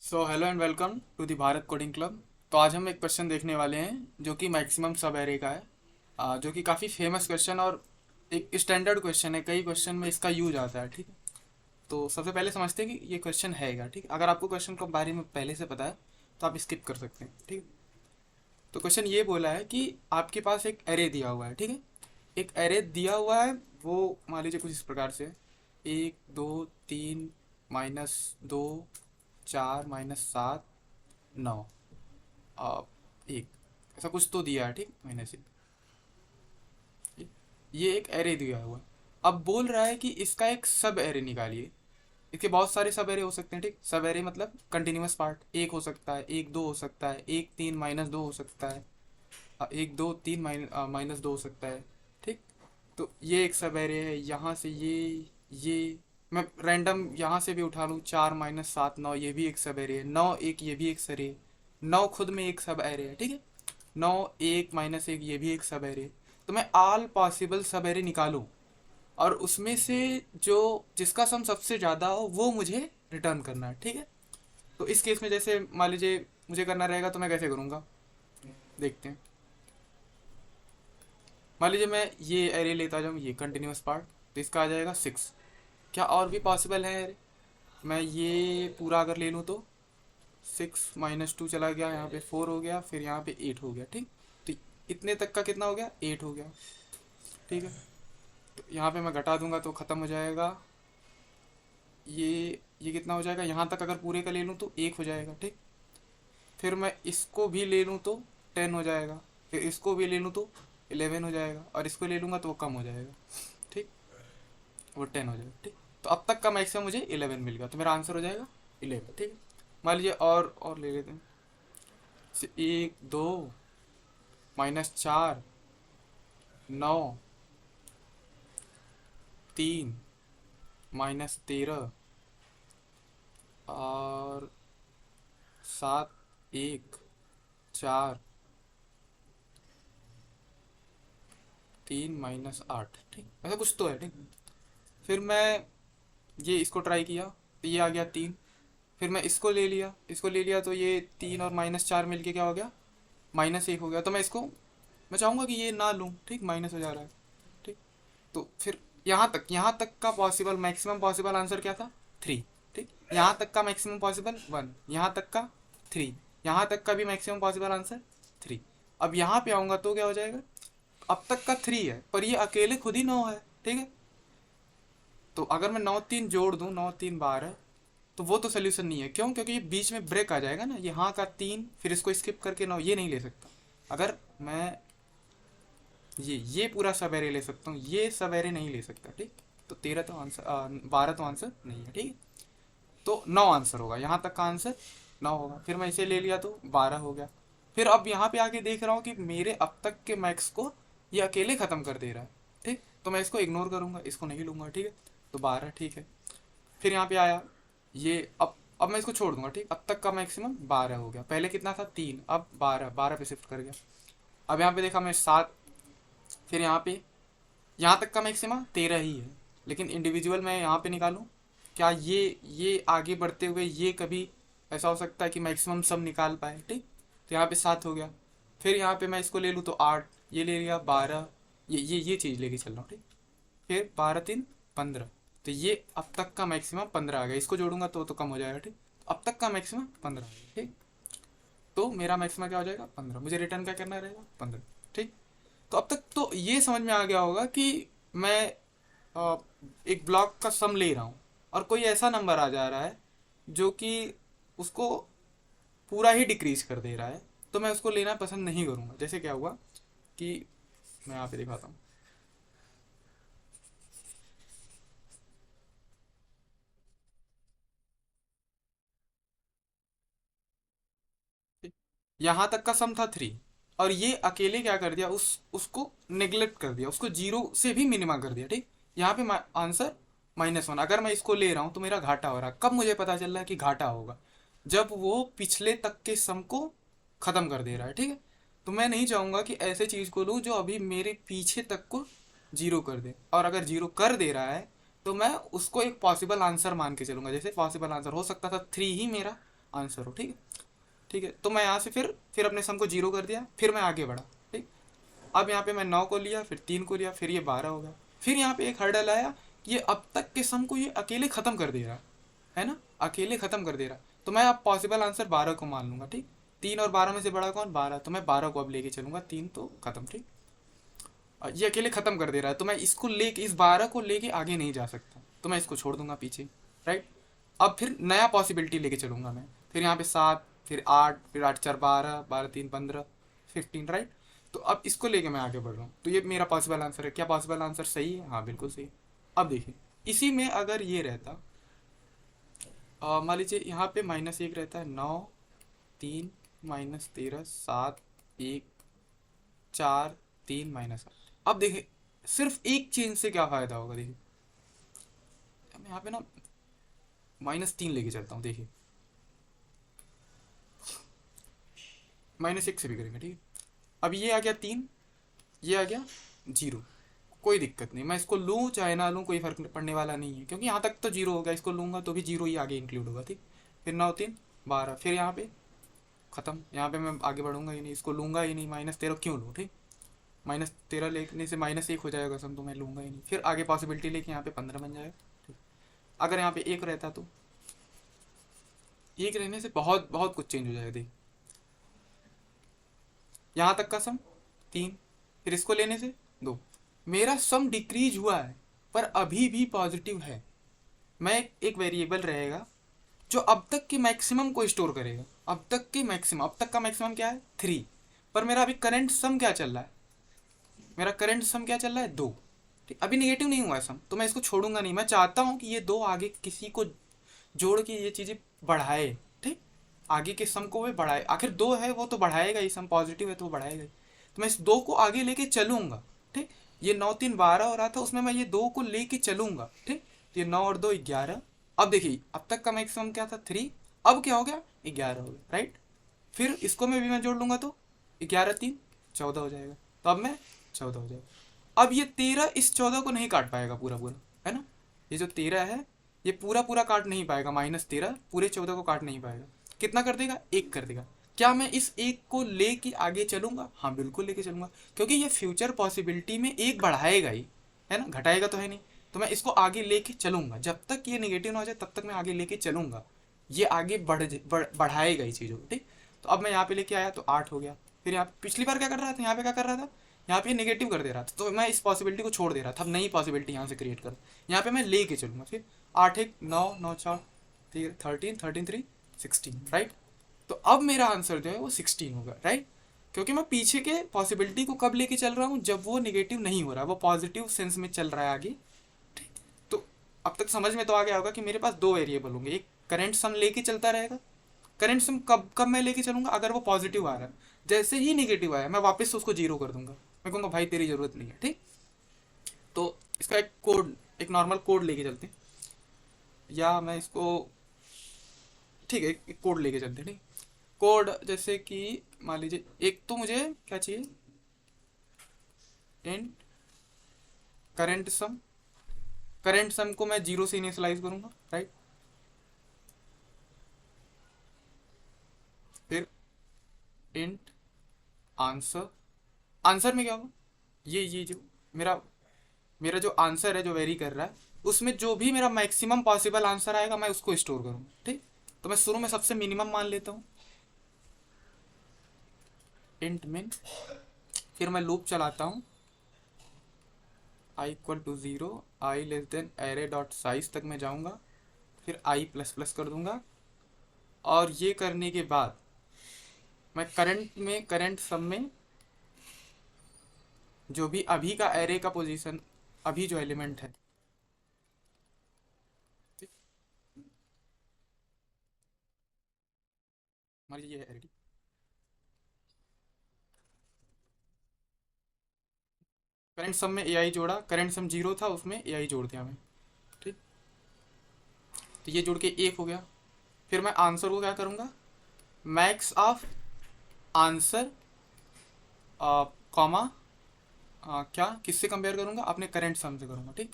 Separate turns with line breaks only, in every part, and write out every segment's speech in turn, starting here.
So hello and welcome to the Bharat coding club. तो आज हम एक क्वेश्चन देखने वाले हैं जो कि मैक्सिमम सब एरे का है। जो कि काफ़ी फेमस क्वेश्चन और एक स्टैंडर्ड क्वेश्चन है। कई क्वेश्चन में इसका यूज आता है। ठीक है, तो सबसे पहले समझते हैं कि ये क्वेश्चन है क्या। ठीक है, अगर आपको क्वेश्चन के बारे में पहले से पता है तो आप स्किप कर सकते हैं। ठीक है, तो क्वेश्चन ये बोला है कि आपके पास एक एरे दिया हुआ है। ठीक है, एक एरे दिया हुआ है, वो मान लीजिए कुछ इस प्रकार से 1 2 3 -2 4 -7 9 1, ऐसा कुछ तो दिया है। ठीक, -1। ये एक एरे दिया हुआ है। अब बोल रहा है कि इसका एक सब एरे निकालिए। इसके बहुत सारे सब एरे हो सकते हैं। ठीक, सब एरे मतलब कंटिन्यूअस पार्ट, एक हो सकता है, 1 2 हो सकता है, 1 3 -2 हो सकता है, 1 2 3 -2 हो सकता है। ठीक, तो ये एक सब एरे है। यहाँ से ये मैं रैंडम यहाँ से भी उठा लूँ, 4 -7 9, ये भी एक सब एरे है। 9 1, ये भी एक सरे है। 9 खुद में एक सब एरे है। ठीक है, 9 1 -1, ये भी एक सब एरे है। तो मैं ऑल पॉसिबल सब एरे निकालूँ और उसमें से जो जिसका सम सबसे ज़्यादा हो वो मुझे रिटर्न करना है। ठीक है, तो इस केस में जैसे मान लीजिए मुझे करना रहेगा, तो मैं कैसे करूँगा देखते हैं। मान लीजिए मैं ये एरे लेता जाऊँ, ये कंटिन्यूअस पार्ट, तो इसका आ जाएगा 6। क्या और भी पॉसिबल है एरे? मैं ये पूरा अगर ले लूँ तो 6 -2 चला गया, यहाँ पे 4 हो गया, फिर यहाँ पे 8 हो गया। ठीक, तो इतने तक का कितना हो गया, 8 हो गया। ठीक है, तो यहाँ पे मैं घटा दूंगा तो ख़त्म हो जाएगा। ये कितना हो जाएगा, यहाँ तक अगर पूरे का ले लूँ तो 1 हो जाएगा। ठीक, फिर मैं इसको भी ले लूँ तो 10 हो जाएगा, फिर इसको भी ले लूँ तो 11 हो जाएगा, और इसको ले लूँगा तो वो कम हो जाएगा। ठीक, वो 10 हो जाएगा। ठीक, तो अब तक का मैक्सिमम मुझे 11 मिल गया, तो मेरा आंसर हो जाएगा 11। ठीक है, मान लीजिए और ले लेते हैं। 1 2 -4 9 3 -13 और 7 1 4 3 -8। ठीक, ऐसा कुछ तो है। ठीक, फिर मैं ये इसको ट्राई किया तो ये आ गया 3। फिर मैं इसको ले लिया तो ये 3 और -4 मिलके क्या हो गया, -1 हो गया। तो मैं चाहूँगा कि ये ना लूँ। ठीक, माइनस हो जा रहा है। ठीक, तो फिर यहाँ तक का पॉसिबल मैक्सिमम पॉसिबल आंसर क्या था, 3। ठीक, यहाँ तक का मैक्सिमम पॉसिबल 1, यहाँ तक का 3, यहाँ तक का भी मैक्सिमम पॉसिबल आंसर 3। अब यहाँ पे आऊँगा तो क्या हो जाएगा, अब तक का 3 है पर ये अकेले खुद ही 9 है। ठीक है, तो अगर मैं 9 3 जोड़ दूँ, 9 3 12, तो वो तो सोल्यूशन नहीं है। क्यों? क्योंकि ये बीच में ब्रेक आ जाएगा ना, यहाँ का 3 फिर इसको स्किप करके 9, ये नहीं ले सकता। अगर मैं ये पूरा सवेरे ले सकता हूँ, ये सवेरे नहीं ले सकता। ठीक, तो 13 तो आंसर, 12 तो आंसर नहीं है। ठीक है, तो 9 आंसर होगा, यहाँ तक का आंसर 9 होगा। फिर मैं इसे ले लिया तो 12 हो गया। फिर अब यहाँ पे आके देख रहा हूँ कि मेरे अब तक के मैक्स को ये अकेले ख़त्म कर दे रहा है। ठीक, तो मैं इसको इग्नोर करूँगा, इसको नहीं लूँगा। ठीक है, तो 12 ठीक है। फिर यहाँ पे आया ये, अब मैं इसको छोड़ दूंगा। ठीक, अब तक का मैक्सिमम 12 हो गया, पहले कितना था 3, अब 12, 12 पे शिफ्ट कर गया। अब यहाँ पे देखा मैं 7, फिर यहाँ तक का मैक्सिमम 13 ही है, लेकिन इंडिविजुअल मैं यहाँ पे निकालूँ, क्या ये आगे बढ़ते हुए ये कभी ऐसा हो सकता है कि मैक्सिमम सब निकाल पाए। ठीक, तो यहाँ पे 7 हो गया। फिर यहाँ पे मैं इसको ले लूँ तो 8, ये ले लिया 12, ये चीज़ लेके चल रहा हूँ। ठीक, फिर 12 3 15, तो ये अब तक का मैक्सिमम 15 आ गया। इसको जोड़ूंगा तो कम हो जाएगा। ठीक, तो अब तक का मैक्सिमम 15 आ गया। ठीक, तो मेरा मैक्सिमम क्या हो जाएगा, 15। मुझे रिटर्न क्या करना रहेगा, 15। ठीक, तो अब तक तो ये समझ में आ गया होगा कि मैं एक ब्लॉक का सम ले रहा हूँ और कोई ऐसा नंबर आ जा रहा है जो कि उसको पूरा ही डिक्रीज कर दे रहा है, तो मैं उसको लेना पसंद नहीं करूँगा। जैसे क्या हुआ कि मैं यहाँ पे दिखाता हूँ। यहाँ तक का सम था 3, और ये अकेले क्या कर दिया, उसको नेग्लेक्ट कर दिया, उसको जीरो से भी मिनिमा कर दिया। ठीक, यहाँ पे आंसर -1। अगर मैं इसको ले रहा हूँ तो मेरा घाटा हो रहा है। कब मुझे पता चल रहा है कि घाटा होगा, जब वो पिछले तक के सम को ख़त्म कर दे रहा है। ठीक है, तो मैं नहीं चाहूँगा कि ऐसे चीज़ को लूँ जो अभी मेरे पीछे तक को जीरो कर दे, और अगर जीरो कर दे रहा है तो मैं उसको एक पॉसिबल आंसर मान के चलूँगा। जैसे पॉसिबल आंसर हो सकता था 3 ही मेरा, आंसर हो। ठीक है, ठीक है। तो मैं यहाँ से फिर अपने सम को 0 कर दिया, फिर मैं आगे बढ़ा। ठीक, अब यहाँ पे मैं 9 को लिया, फिर 3 को लिया, फिर ये 12 हो गया। फिर यहाँ पे एक हर्डल आया, ये अब तक के सम को ये अकेले ख़त्म कर दे रहा है ना, अकेले ख़त्म कर दे रहा। तो मैं अब पॉसिबल आंसर 12 को मान लूँगा। ठीक, 3 और 12 में से बड़ा कौन, 12, तो मैं 12 को अब लेके चलूँगा, 3 तो ख़त्म। ठीक, ये अकेले ख़त्म कर दे रहा है, तो मैं इसको लेके, इस 12 को लेके आगे नहीं जा सकता, तो मैं इसको छोड़ दूंगा पीछे। राइट, अब फिर नया पॉसिबिलिटी लेके चलूँगा मैं। फिर यहाँ पे 7, फिर 8, फिर 8 4 12, 12 3 15, 15। राइट, तो अब इसको लेके मैं आगे बढ़ रहा हूँ, तो ये मेरा पॉसिबल आंसर है। क्या पॉसिबल आंसर सही है? हाँ बिल्कुल सही। अब देखिए, इसी में अगर ये रहता, मान लीजिए यहाँ पे -1 रहता है, 9 3 -13 7 1 4 3 -8। अब देखिए सिर्फ एक चेंज से क्या फ़ायदा होगा। देखिए मैं यहाँ पे ना -3 लेके चलता हूँ। देखिए -1 से भी करेंगे। ठीक है, अब ये आ गया 3, ये आ गया 0, कोई दिक्कत नहीं, मैं इसको लूँ चाहे ना लूँ कोई फर्क पड़ने वाला नहीं है, क्योंकि यहाँ तक तो 0 होगा, इसको लूँगा तो भी 0 ही आगे इंक्लूड होगा। ठीक, फिर 9 3 12, फिर यहाँ पे ख़त्म, यहाँ पे मैं आगे बढ़ूंगा ही नहीं, इसको लूँगा ही नहीं। -13 क्यों लूँ? ठीक, -13 लेने से -1 हो जाएगा सम, तो मैं लूँगा ही नहीं। फिर आगे पॉसिबिलिटी लेके यहाँ पे 15 बन जाएगा। ठीक, अगर यहाँ पे 1 रहता तो 1 रहने से बहुत बहुत कुछ चेंज हो जाएगा। देख, यहाँ तक का सम 3, फिर इसको लेने से 2, मेरा सम डिक्रीज हुआ है पर अभी भी पॉजिटिव है। मैं एक वेरिएबल रहेगा जो अब तक के मैक्सिमम को स्टोर करेगा। अब तक के मैक्सिमम, अब तक का मैक्सिमम क्या है? 3, पर मेरा अभी करंट सम क्या चल रहा है? मेरा करंट सम क्या चल रहा है? 2। ठीक, अभी नेगेटिव नहीं हुआ है सम, तो मैं इसको छोड़ूंगा नहीं। मैं चाहता हूँ कि ये 2 आगे किसी को जोड़ के ये चीज़ें बढ़ाए। ठीक, आगे के सम को वो बढ़ाए, आखिर 2 है वो तो बढ़ाएगा ही, सम पॉजिटिव है तो वो बढ़ाएगा ही। तो मैं इस 2 को आगे लेके चलूंगा। ठीक, ये 9 3 12 हो रहा था, उसमें मैं ये 2 को लेके चलूंगा। ठीक, ये 9 और 2 11। अब देखिए अब तक का मैक्सिमम क्या था? 3, अब क्या हो गया? 11 हो गया। राइट, फिर इसको मैं जोड़ लूंगा तो 11 3 14 हो जाएगा, तो अब मैं 14 हो जाएगा। अब ये 13 इस 14 को नहीं काट पाएगा पूरा पूरा, है ना। ये जो 13 है ये पूरा पूरा काट नहीं पाएगा, -13 पूरे 14 को काट नहीं पाएगा। कितना कर देगा? 1 कर देगा। क्या मैं इस 1 को लेके आगे चलूंगा? हाँ बिल्कुल लेके चलूंगा, क्योंकि ये फ्यूचर पॉसिबिलिटी में 1 बढ़ाएगा ही, है ना, घटाएगा तो है नहीं। तो मैं इसको आगे लेके चलूंगा, जब तक ये नेगेटिव ना हो जाए तब तक मैं आगे लेके चलूंगा। ये आगे बढ़ाएगा ही चीज़ों को। ठीक, तो अब मैं यहाँ पे लेके आया तो 8 हो गया। फिर यहाँ पिछली बार क्या कर रहा था? यहाँ पे क्या कर रहा था? यहाँ पे नेगेटिव कर दे रहा था, तो मैं इस पॉसिबिलिटी को छोड़ दे रहा था। अब नई पॉसिबिलिटी यहाँ से क्रिएट कर, यहाँ पे मैं लेके चलूँगा। फिर 8 1 9 9 4 13 13 3 16। राइट, तो अब मेरा आंसर जो है वो 16 होगा। राइट, क्योंकि मैं पीछे के पॉसिबिलिटी को कब लेके चल रहा हूँ? जब वो निगेटिव नहीं हो रहा, वो पॉजिटिव सेंस में चल रहा है आगे। ठीक, तो अब तक समझ में तो आ गया होगा कि मेरे पास 2 वेरिएबल होंगे, एक करंट सम लेके चलता रहेगा। करंट सम कब कब मैं लेके चलूंगा? अगर वो पॉजिटिव आ रहा है। जैसे ही नेगेटिव आया मैं वापस उसको 0 कर दूंगा, मैं कहूँगा भाई तेरी ज़रूरत नहीं है। ठीक, तो इसका एक कोड, एक नॉर्मल कोड लेके चलते हैं, या मैं इसको, ठीक है एक कोड लेके चलते हैं। ठीक, कोड जैसे कि मान लीजिए एक तो मुझे क्या चाहिए? एंड करंट सम, करंट सम को मैं 0 से इनिशियलाइज करूंगा। राइट, फिर इंट आंसर, आंसर में क्या होगा? ये जो मेरा मेरा जो आंसर है जो वेरी कर रहा है, उसमें जो भी मेरा मैक्सिमम पॉसिबल आंसर आएगा मैं उसको स्टोर करूँगा। ठीक, तो मैं शुरू में सबसे मिनिमम मान लेता हूँ, इंट मिन, फिर मैं लूप चलाता हूँ, I equal to 0, I less than array dot size तक मैं जाऊँगा, फिर आई प्लस प्लस कर दूंगा। और ये करने के बाद मैं करंट सम में जो भी अभी का एरे का पोजीशन, अभी जो एलिमेंट है, मान लीजिए ये है एरे, करंट सम में ए आई जोड़ा, करंट सम 0 था उसमें ए आई जोड़ दिया मैं। ठीक, तो ये जुड़ के 1 हो गया। फिर मैं आंसर को क्या करूँगा? मैक्स ऑफ आंसर कॉमा क्या किससे कंपेयर करूँगा? अपने करंट सम से करूँगा। ठीक,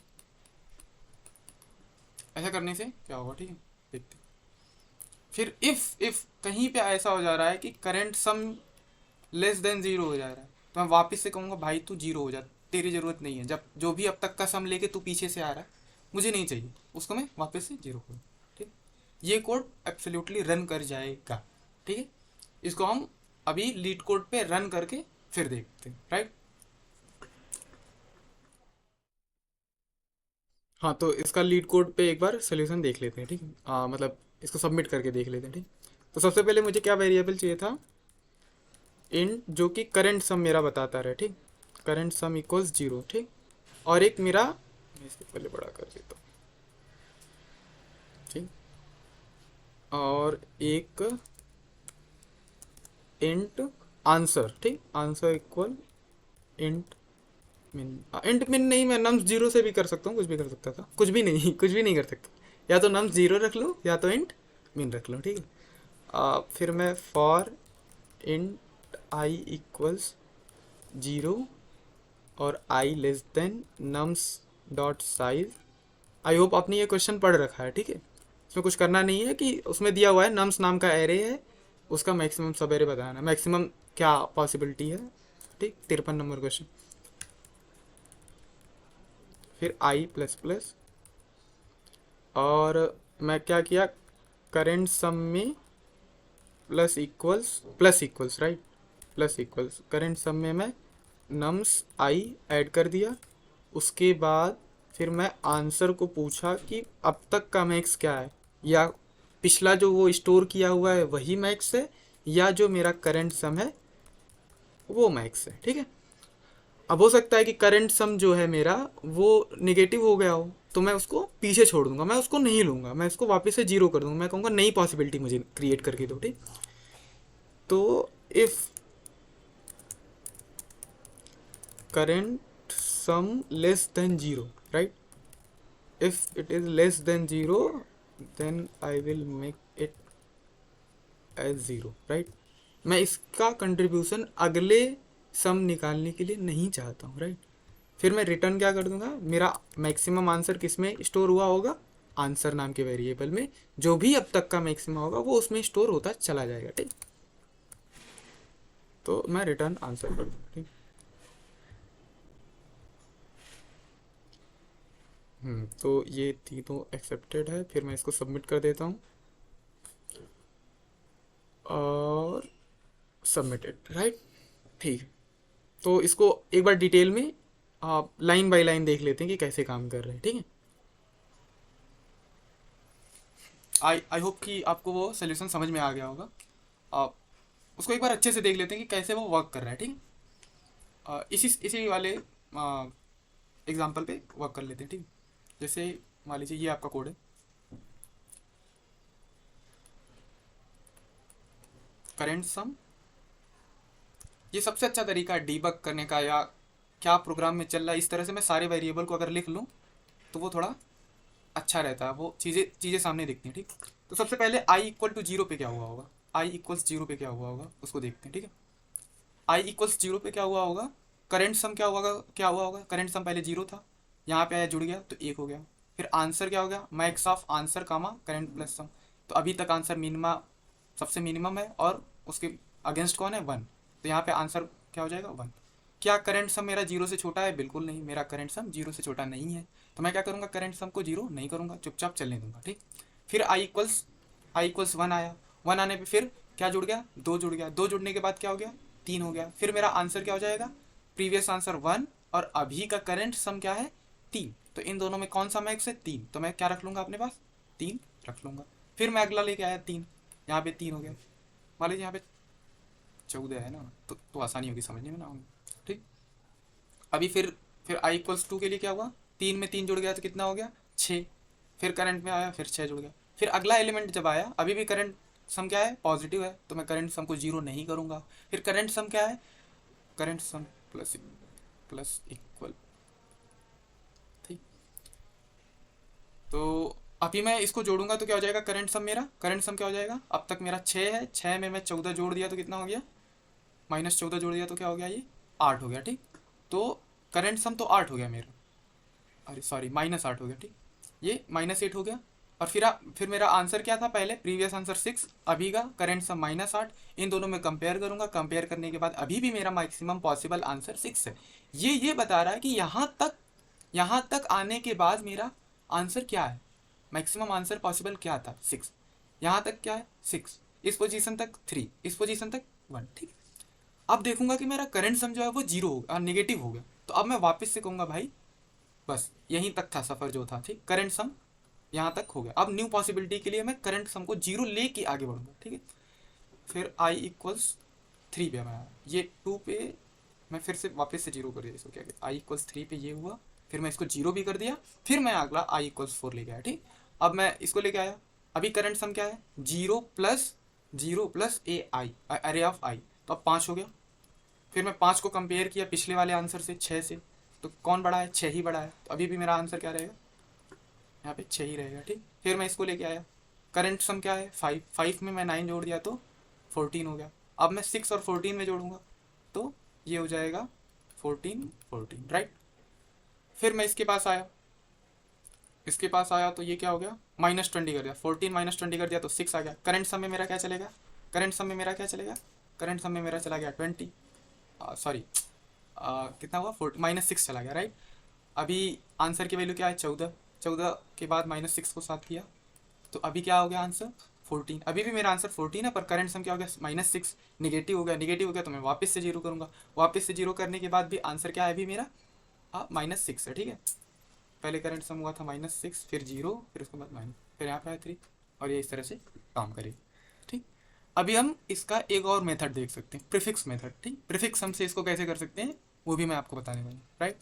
ऐसा करने से क्या होगा? ठीक है, देखते हैं। फिर इफ़ कहीं पे ऐसा हो जा रहा है कि current sum less than zero हो जा रहा है, तो मैं वापस से कहूँगा भाई तू जीरो हो जा, तेरी ज़रूरत नहीं है, जब जो भी अब तक का सम लेके तू पीछे से आ रहा है मुझे नहीं चाहिए, उसको मैं वापस से जीरो करूँ। ठीक, ये कोड एब्सोल्युटली रन कर जाएगा। ठीक है, इसको हम अभी लीड कोड पे रन करके फिर देखते हैं, राइट। हाँ, तो इसका लीड कोड पे एक बार सोल्यूशन देख लेते हैं। ठीक है, मतलब इसको सबमिट करके देख लेते हैं। ठीक, तो सबसे पहले मुझे क्या वेरिएबल चाहिए था, इन जो कि करंट सम मेरा बताता रहे। ठीक, करंट सम इक्वल्स जीरो। ठीक, और एक मेरा, मैं इसको पहले बड़ा कर देता हूँ। ठीक, और एक इंट आंसर। ठीक, आंसर इक्वल इंट मिन। इंट मिन नहीं, मैं नम्स जीरो से भी कर सकता हूँ, कुछ भी कर सकता था, कुछ भी नहीं कुछ भी नहीं कर सकता, या तो नम्स जीरो रख लो या तो इंट मिन रख लो। ठीक है, फिर मैं for int I equals zero और I less than nums dot size. I hope आपने ये क्वेश्चन पढ़ रखा है। ठीक है, इसमें कुछ करना नहीं है, कि उसमें दिया हुआ है नम्स नाम का एरे है, उसका मैक्सिमम सब एरे बताना, मैक्सिमम क्या पॉसिबिलिटी है। ठीक, 53 नंबर क्वेश्चन। फिर आई प्लस प्लस, और मैं क्या किया, करेंट सम में plus equals right, plus equals current sum में मैं नम्स आई ऐड कर दिया। उसके बाद फिर मैं आंसर को पूछा कि अब तक का मैक्स क्या है, या पिछला जो वो स्टोर किया हुआ है वही मैक्स है, या जो मेरा करंट सम है वो मैक्स है। ठीक है, अब हो सकता है कि करंट सम जो है मेरा वो निगेटिव हो गया हो, तो मैं उसको पीछे छोड़ दूंगा, मैं उसको नहीं लूंगा, मैं इसको वापस से जीरो कर दूंगा, मैं कहूँगा नई पॉसिबिलिटी मुझे क्रिएट करके दो। ठीक, तो if current sum less than zero, right, if it is less than 0 then I will make it as 0, right। मैं इसका कंट्रीब्यूशन अगले सम निकालने के लिए नहीं चाहता हूँ, राइट। फिर मैं रिटर्न क्या कर दूंगा, मेरा मैक्सिमम आंसर किस में स्टोर हुआ होगा, आंसर नाम के वेरिएबल में, जो भी अब तक का मैक्सिमम होगा वो उसमें स्टोर होता चला जाएगा। ठीक, तो मैं रिटर्न आंसर कर दूंगा। ठीक, तो ये तीनों एक्सेप्टेड है, फिर मैं इसको सबमिट कर देता हूँ, और सबमिटेड, राइट। ठीक है, तो इसको एक बार डिटेल में आप लाइन बाय लाइन देख लेते हैं कि कैसे काम कर रहे हैं। ठीक है, आई होप कि आपको वो सोल्यूशन समझ में आ गया होगा। आप उसको एक बार अच्छे से देख लेते हैं कि कैसे वो वर्क कर रहा है। ठीक है, इसी इसी वाले एग्जांपल पे वर्क कर लेते हैं। ठीक है, जैसे मान लीजिए ये आपका कोड है, करेंट सम, ये सबसे अच्छा तरीका है डीबग करने का, या क्या प्रोग्राम में चल रहा है, इस तरह से मैं सारे वेरिएबल को अगर लिख लूँ तो वो थोड़ा अच्छा रहता है, वो चीज़ें चीज़ें सामने दिखती हैं। ठीक, तो सबसे पहले आई इक्वल टू जीरो पे क्या हुआ होगा, आई इक्वल्स जीरो पे क्या हुआ होगा उसको देखते हैं। ठीक है, आई इक्वल्स जीरो पे क्या हुआ होगा, करेंट सम क्या हुआ होगा, करेंट सम पहले जीरो था, यहाँ पे आया जुड़ गया तो एक हो गया। फिर आंसर क्या हो गया, max of answer comma current plus sum, तो अभी तक आंसर मिनिमा सबसे मिनिमम है, और उसके अगेंस्ट कौन है, वन, तो यहाँ पे आंसर क्या हो जाएगा, वन। क्या करंट सम मेरा जीरो से छोटा है, बिल्कुल नहीं, मेरा करंट सम जीरो से छोटा नहीं है, तो मैं क्या करूँगा, करंट सम को जीरो नहीं करूँगा, चुपचाप चलने दूंगा। ठीक, फिर आई इक्वल्स वन आया, वन आने पे फिर क्या जुड़ गया, दो जुड़ गया, दो जुड़ने के बाद क्या हो गया, तीन हो गया। फिर मेरा आंसर क्या हो जाएगा, प्रीवियस आंसर वन, और अभी का करंट सम क्या है, तीन, तो इन दोनों में कौन सा मैक्स है, तीन, तो मैं क्या रख लूँगा अपने पास, तीन रख लूँगा। फिर मैं अगला लेके आया तीन, यहाँ पे तीन हो गया, मान लीजिए यहाँ पे 14 है ना, तो आसानी होगी समझने में ना। ठीक, अभी फिर आई इक्वल्स टू के लिए क्या हुआ, तीन में तीन जुड़ गया तो कितना हो गया, छः। फिर करंट में आया, फिर छः जुड़ गया। फिर अगला एलिमेंट जब आया, अभी भी करंट सम क्या है, पॉजिटिव है, तो मैं करंट सम को जीरो नहीं करूँगा। फिर करंट सम क्या है, करंट सम प्लस प्लस इक्वल। ठीक, तो अभी मैं इसको जोड़ूंगा तो क्या हो जाएगा, करंट सम क्या हो जाएगा, अब तक मेरा छः है, छः में मैं 14 जोड़ दिया तो कितना हो गया, -14 जोड़ दिया तो क्या हो गया, ये 8 हो गया। ठीक, तो करंट सम तो 8 हो गया मेरा, अरे सॉरी -8 हो गया। ठीक, ये -8 हो गया, और फिर मेरा आंसर क्या था, पहले प्रीवियस आंसर 6, अभी का करंट सम -8। इन दोनों में कंपेयर करूंगा, कंपेयर करने के बाद अभी भी मेरा मैक्सिमम पॉसिबल आंसर 6 है। ये बता रहा है कि यहाँ तक आने के बाद मेरा आंसर क्या है, मैक्सिमम आंसर पॉसिबल क्या था 6। यहाँ तक क्या है 6, इस पोजीशन तक 3, इस पोजीशन तक 1। ठीक है, अब देखूंगा कि मेरा करंट सम जो है वो जीरो हो गया, नेगेटिव हो गया। तो अब मैं वापस से कहूंगा भाई बस यहीं तक था सफ़र जो था, ठीक, करंट सम यहाँ तक हो गया। अब न्यू पॉसिबिलिटी के लिए मैं करंट सम को जीरो लेके आगे बढ़ूंगा। ठीक है, फिर आई इक्वल्स 3 पे मैं, ये 2 पे मैं फिर से वापस से जीरो कर दिया इसको, क्या आई इक्वल्स 3 पे ये हुआ, फिर मैं इसको जीरो भी कर दिया, फिर मैं अगला आई इक्वल्स 4 लेके आया। ठीक, अब मैं इसको लेके आया, अभी करंट सम क्या है, जीरो प्लस ए आई, अरे ऑफ आई, तो अब 5 हो गया। फिर मैं 5 को कंपेयर किया पिछले वाले आंसर से 6 से, तो कौन बड़ा है, 6 ही बड़ा है, तो अभी भी मेरा आंसर क्या रहेगा, यहाँ पे 6 ही रहेगा। ठीक, फिर मैं इसको लेके आया, करंट सम क्या है 5, 5 में मैं 9 जोड़ दिया तो 14 हो गया। अब मैं 6 और 14 में जोड़ूंगा तो ये हो जाएगा 14 राइट। फिर मैं इसके पास आया तो ये क्या हो गया, -20 कर दिया, 14 -20 कर दिया तो 6 आ गया। करंट सम में मेरा क्या चलेगा, करंट सम में मेरा क्या चलेगा, करंट सम में मेरा चला गया 20, सॉरी कितना हुआ, -6 चला गया राइट। अभी आंसर की वैल्यू क्या है 14, 14 के बाद -6 को साथ किया तो अभी क्या हो गया आंसर 14। अभी भी मेरा आंसर 14 है, पर करंट सम क्या हो गया -6, नेगेटिव हो गया, नेगेटिव हो गया तो मैं वापस से जीरो करूँगा, वापस से जीरो करने के बाद भी आंसर क्या है अभी मेरा -6 है। ठीक है, पहले करंट सम हुआ था -6, फिर जीरो, फिर उसके बाद माइनस, फिर यहाँ पे है 3, और ये इस तरह से काम करेगी। ठीक, अभी हम इसका एक और मेथड देख सकते हैं, प्रीफिक्स मेथड। ठीक, प्रीफिक्स सम से इसको कैसे कर सकते हैं वो भी मैं आपको बताने वाला हूँ राइट।